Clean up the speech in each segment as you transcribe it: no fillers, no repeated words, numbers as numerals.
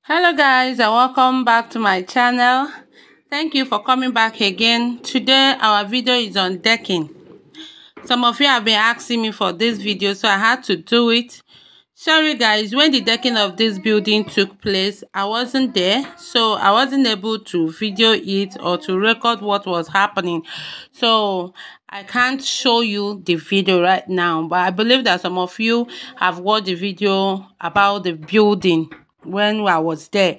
Hello guys, and welcome back to my channel. Thank you for coming back again. Today our video is on decking. Some of you have been asking me for this video, so I had to do it. Sorry guys, when the decking of this building took place, I wasn't there, so I wasn't able to video it or to record what was happening. So I can't show you the video right now, but I believe that some of you have watched the video about the building when I was there.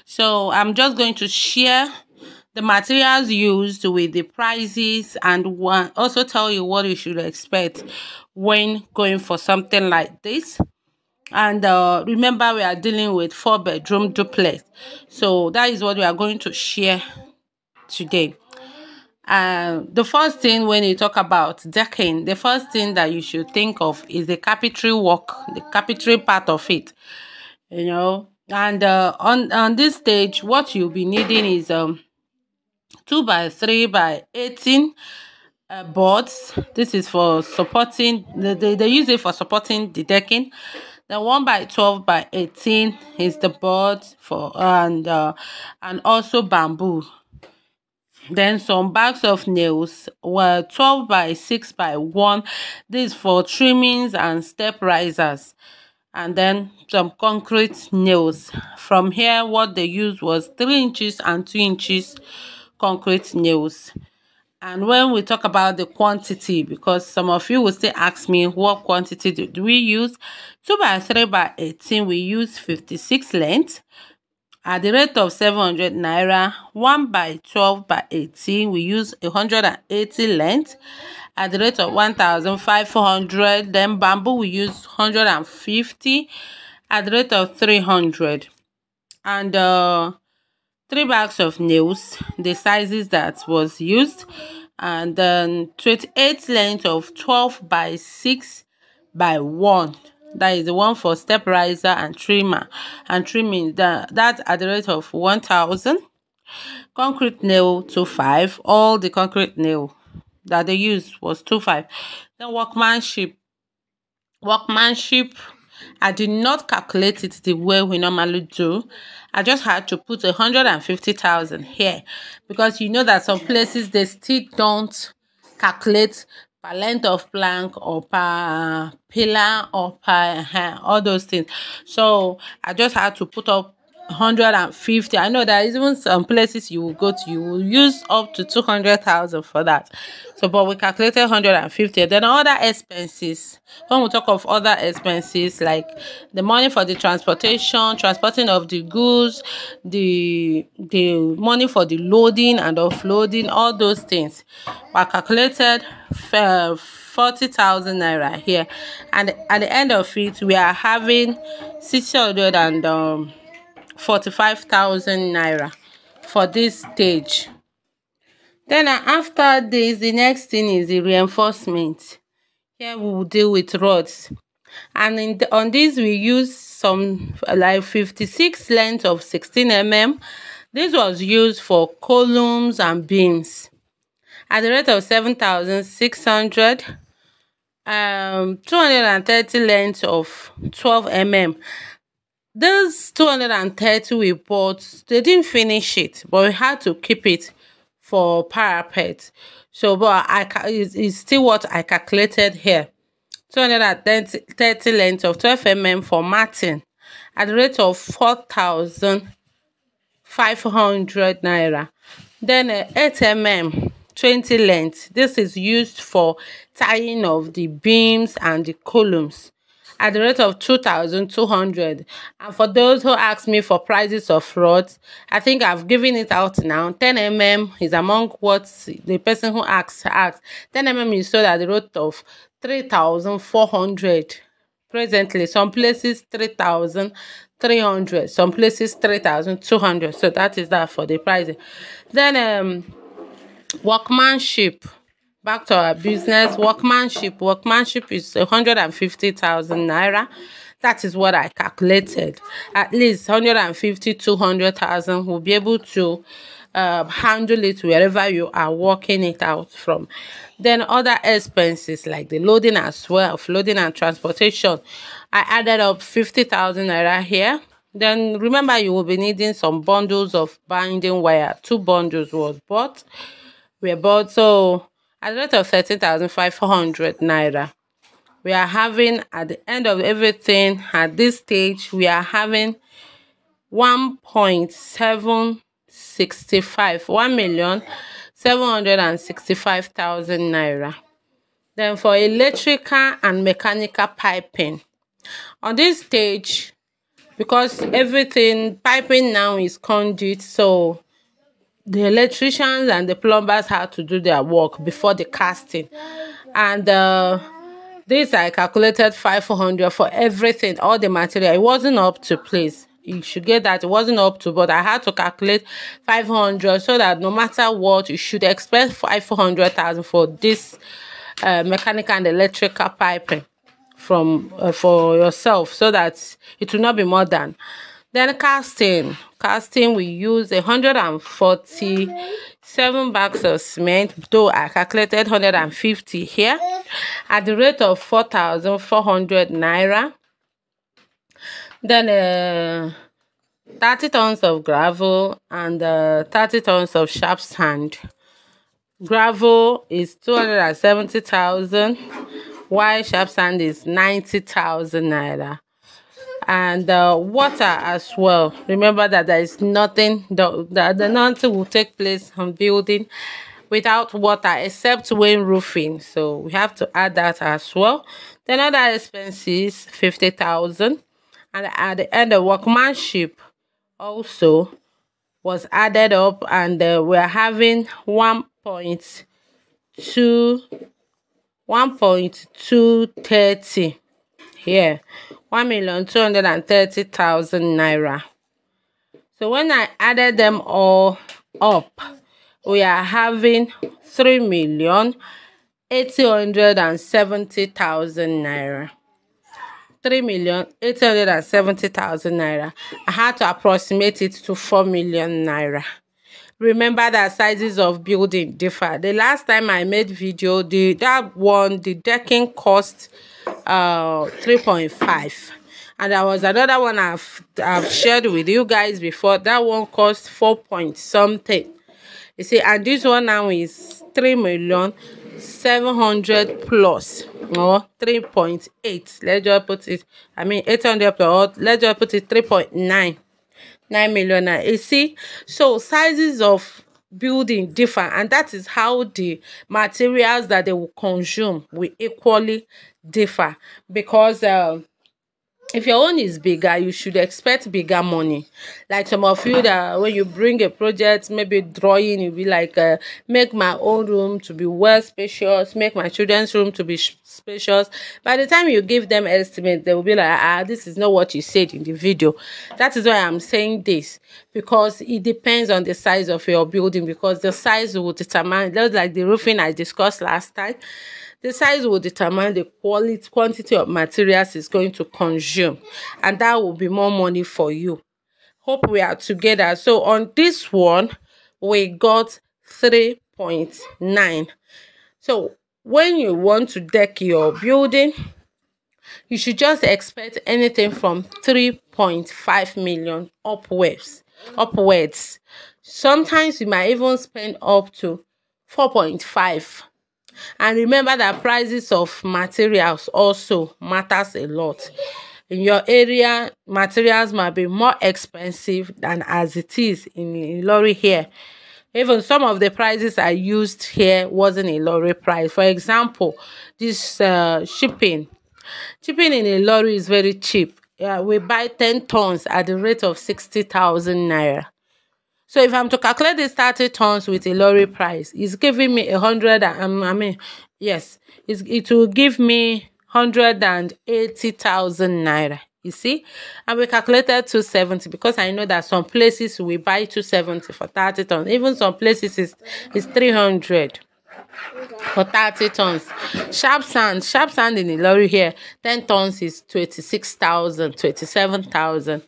So I'm just going to share the materials used with the prices and also tell you what you should expect when going for something like this. And remember, we are dealing with 4-bedroom duplex, so that is what we are going to share today. The first thing when you talk about decking, the first thing that you should think of is the carpentry work, the carpentry part of it, you know. And on this stage, what you'll be needing is 2x3x18 boards. This is for supporting. They use it for supporting the decking. The 1x12x18 is the board for and also bamboo. Then some bags of nails were 12x6x1. This is for trimmings and step risers. And then some concrete nails. From here, what they used was 3 inches and 2 inches concrete nails. And when we talk about the quantity, because some of you will still ask me what quantity do we use, 2x3x18 we use 56 length at the rate of 700 naira. 1x12x18 we use 180 length at the rate of 1,500. Then bamboo we use 150 at the rate of 300. And 3 bags of nails, the sizes that was used, and then 28 length of 12x6x1. That is the one for step riser and trimmer and trimming. That at the rate of 1,000. Concrete nail 2.5. All the concrete nail that they used was 2.5. Then workmanship, I did not calculate it the way we normally do. I just had to put 150,000 here, because you know that some places they still don't calculate per length of plank or per pillar or per all those things. So I just had to put up 150. I know that even some places you will go to, you will use up to 200,000 for that. So but we calculated 150. Then other expenses, when we talk of other expenses, like the money for the transporting of the goods, the money for the loading and offloading, all those things were calculated 40,000 naira here. And at the end of it, we are having 645,000 naira for this stage. Then after this, the next thing is the reinforcement. Here we will deal with rods, and on this we use some like 56 length of 16 mm. This was used for columns and beams at the rate of 7,600. 230 length of 12 mm. Those 230 we bought, they didn't finish it, but we had to keep it for parapet. So but it's still what I calculated here. 230 length of 12 mm for matting at the rate of 4,500 naira. Then 8 mm 20 length. This is used for tying of the beams and the columns at the rate of 2,200. And for those who ask me for prices of rods, I think I've given it out now. 10 mm is among what the person who asked. 10 mm is sold at the rate of 3,400 presently. Some places 3,300, some places 3,200. So that is that for the pricing. Then workmanship. Back to our business. Workmanship is 150,000 naira. That is what I calculated. At least 150, 200,000 will be able to handle it wherever you are working it out from. Then other expenses like the loading as well, loading and transportation. I added up 50,000 naira here. Then remember, you will be needing some bundles of binding wire. 2 bundles were bought. So at the rate of 13,500 naira, we are having, at the end of everything, at this stage, we are having 1,765,000 naira. Then for electrical and mechanical piping, on this stage, because everything piping now is conduit, so the electricians and the plumbers had to do their work before the casting. And this I calculated 500 for everything, all the material. It wasn't up to place. You should get that. It wasn't up to, but I had to calculate 500 so that no matter what, you should expect 500,000 for this mechanical and electrical piping from for yourself, so that it will not be more than. Then casting we use 147 bags of cement, though I calculated 150 here, at the rate of 4,400 naira. Then 30 tons of gravel and 30 tons of sharp sand. Gravel is 270,000, while sharp sand is 90,000 naira. And water as well. Remember that there is nothing, nothing will take place on building without water except when roofing. So we have to add that as well. Then other expenses, 50,000. And at the end, the workmanship also was added up, and we're having 1.230 here, 1,230,000 naira. So when I added them all up, we are having 3,870,000 naira. 3,870,000 naira. I had to approximate it to 4 million naira. Remember that sizes of building differ. The last time I made video, the decking cost 3.5, and there was another one I've shared with you guys before. That one cost 4 point something. You see, and this one now is 3,700,000 plus, or 3.8. Let's just put it, 800 plus, let's just put it 3.9 million. You see, so sizes of building differ, and that is how the materials that they will consume will equally differ. Because if your own is bigger, you should expect bigger money. Like some of you, that when you bring a project, maybe drawing, you'll be like, make my own room to be well spacious, make my children's room to be spacious. By the time you give them estimate, they will be like, this is not what you said in the video. That is why I'm saying this, because it depends on the size of your building, because the size will determine, just like the roofing I discussed last time. The size will determine the quantity of materials it's going to consume, and that will be more money for you. Hope we are together. So on this one, we got 3.9. So when you want to deck your building, you should just expect anything from 3.5 million upwards. Sometimes you might even spend up to 4.5. And remember that prices of materials also matters a lot. In your area, materials might be more expensive than as it is in Ilorin here. Even some of the prices I used here wasn't a Ilorin price. For example, this shipping in Ilorin is very cheap. We buy 10 tons at the rate of 60,000 naira. So if I'm to calculate this 30 tons with a Ilorin price, it's giving me 100. It will give me 180,000 naira. You see, and we calculated 270 because I know that some places we buy 270 for 30 tons. Even some places is 300 for 30 tons. Sharp sand in Ilorin here, 10 tons is 26,000, 27,000.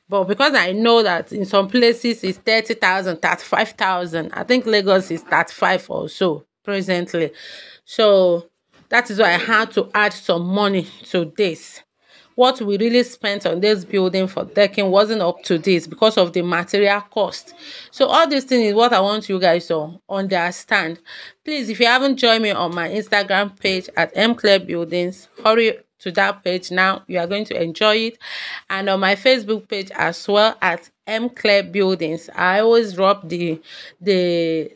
But because I know that in some places it's 30,000, 35,000. I think Lagos is 35 or so presently. So that is why I had to add some money to this. what we really spent on this building for decking wasn't up to this because of the material cost. So all these things is what I want you guys to understand. Please, if you haven't joined me on my Instagram page at Buildings, hurry to that page now. You are going to enjoy it. And on my Facebook page as well at Buildings. I always drop the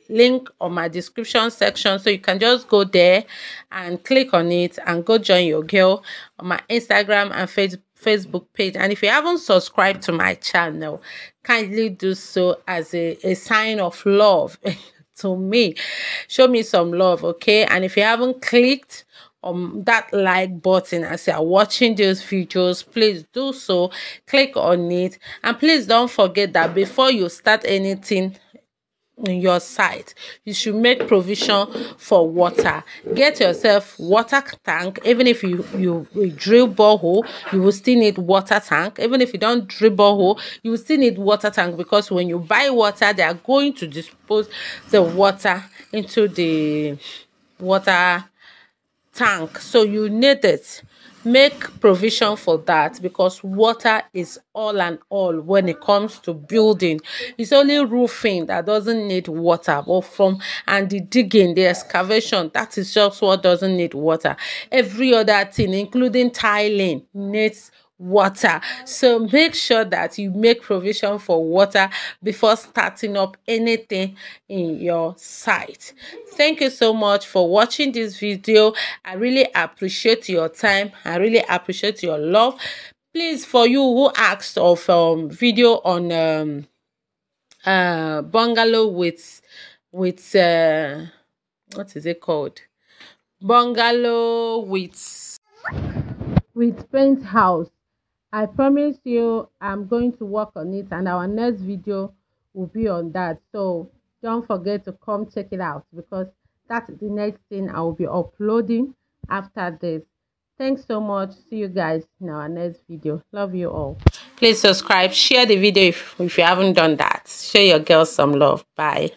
link on my description section, so you can just go there and click on it and go join your girl on my Instagram and Facebook page. And if you haven't subscribed to my channel, kindly do so as a sign of love to me. Show me some love, okay? And if you haven't clicked that like button as you are watching those videos, please do so. Click on it, and please don't forget that before you start anything in your site, you should make provision for water. Get yourself water tank. Even if you drill borehole, you will still need water tank. Even if you don't drill borehole, you will still need water tank, because when you buy water, they are going to dispose the water into the water tank, so you need it. Make provision for that, because water is all and all when it comes to building. It's only roofing that doesn't need water, and the digging, the excavation, that is just what doesn't need water. Every other thing, including tiling, needs water. So make sure that you make provision for water before starting up anything in your site. Thank you so much for watching this video. I really appreciate your time. I really appreciate your love. Please, for you who asked of video on bungalow with what is it called, bungalow with paint house, I promise you I'm going to work on it, and our next video will be on that. So don't forget to come check it out, because that's the next thing I will be uploading after this. Thanks so much. See you guys in our next video. Love you all. Please subscribe, share the video if you haven't done that. Show your girls some love. Bye.